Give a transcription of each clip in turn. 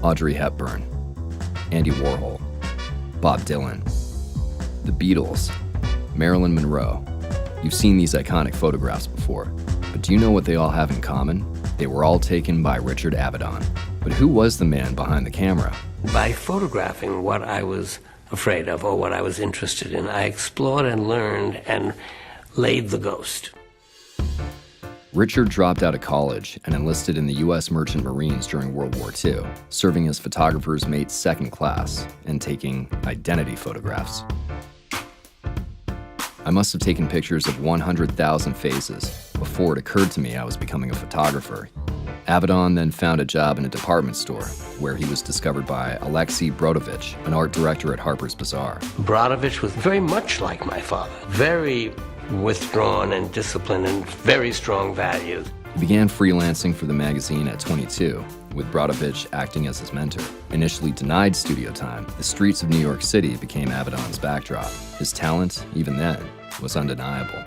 Audrey Hepburn, Andy Warhol, Bob Dylan, the Beatles, Marilyn Monroe. You've seen these iconic photographs before, but do you know what they all have in common? They were all taken by Richard Avedon. But who was the man behind the camera? By photographing what I was afraid of or what I was interested in, I explored and learned and laid the ghost. Richard dropped out of college and enlisted in the U.S. Merchant Marines during World War II, serving as photographer's mate second class and taking identity photographs. I must have taken pictures of 100,000 faces before it occurred to me I was becoming a photographer. Avedon then found a job in a department store where he was discovered by Alexei Brodovich, an art director at Harper's Bazaar. Brodovich was very much like my father, very withdrawn and disciplined and very strong values. He began freelancing for the magazine at 22, with Brodovich acting as his mentor. Initially denied studio time, the streets of New York City became Avedon's backdrop. His talent, even then, was undeniable.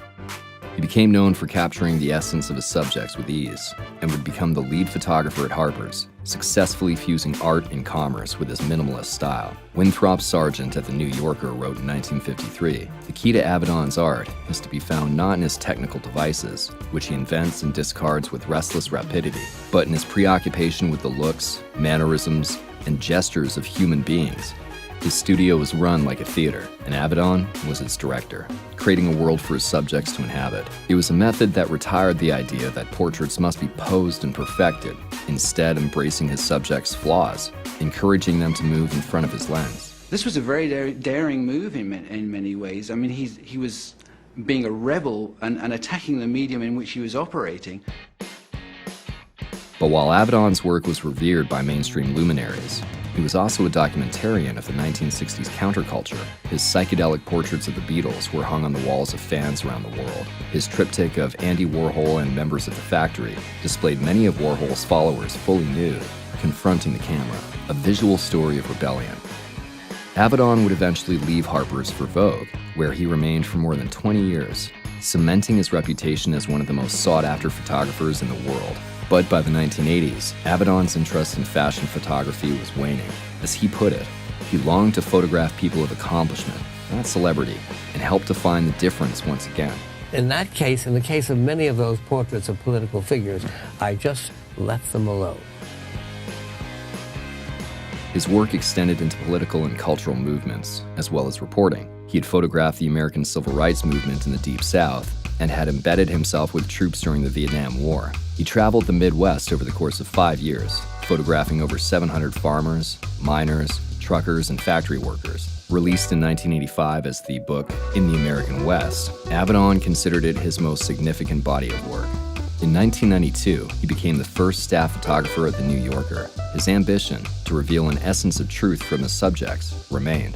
He became known for capturing the essence of his subjects with ease, and would become the lead photographer at Harper's, successfully fusing art and commerce with his minimalist style. Winthrop Sargent at The New Yorker wrote in 1953, "The key to Avedon's art is to be found not in his technical devices, which he invents and discards with restless rapidity, but in his preoccupation with the looks, mannerisms, and gestures of human beings." His studio was run like a theater, and Avedon was its director, creating a world for his subjects to inhabit. It was a method that retired the idea that portraits must be posed and perfected, instead embracing his subjects' flaws, encouraging them to move in front of his lens. This was a very daring move in many ways. I mean, he was being a rebel and attacking the medium in which he was operating. But while Avedon's work was revered by mainstream luminaries, he was also a documentarian of the 1960s counterculture. His psychedelic portraits of the Beatles were hung on the walls of fans around the world. His triptych of Andy Warhol and members of the Factory displayed many of Warhol's followers fully nude, confronting the camera, a visual story of rebellion. Avedon would eventually leave Harper's for Vogue, where he remained for more than 20 years, cementing his reputation as one of the most sought-after photographers in the world. But by the 1980s, Avedon's interest in fashion photography was waning. As he put it, he longed to photograph people of accomplishment, not celebrity, and help to find the difference once again. In that case, in the case of many of those portraits of political figures, I just left them alone. His work extended into political and cultural movements, as well as reporting. He had photographed the American Civil Rights Movement in the Deep South and had embedded himself with troops during the Vietnam War. He traveled the Midwest over the course of 5 years, photographing over 700 farmers, miners, truckers, and factory workers. Released in 1985 as the book In the American West, Avedon considered it his most significant body of work. In 1992, he became the first staff photographer at The New Yorker. His ambition to reveal an essence of truth from his subjects remained.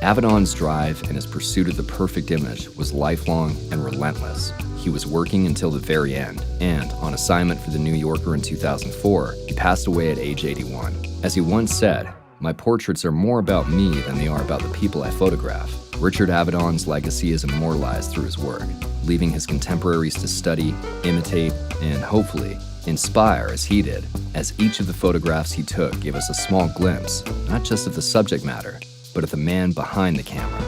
Avedon's drive and his pursuit of the perfect image was lifelong and relentless. He was working until the very end, and on assignment for The New Yorker in 2004, he passed away at age 81. As he once said, "My portraits are more about me than they are about the people I photograph." Richard Avedon's legacy is immortalized through his work, leaving his contemporaries to study, imitate, and hopefully inspire as he did, as each of the photographs he took gave us a small glimpse, not just of the subject matter, but of the man behind the camera.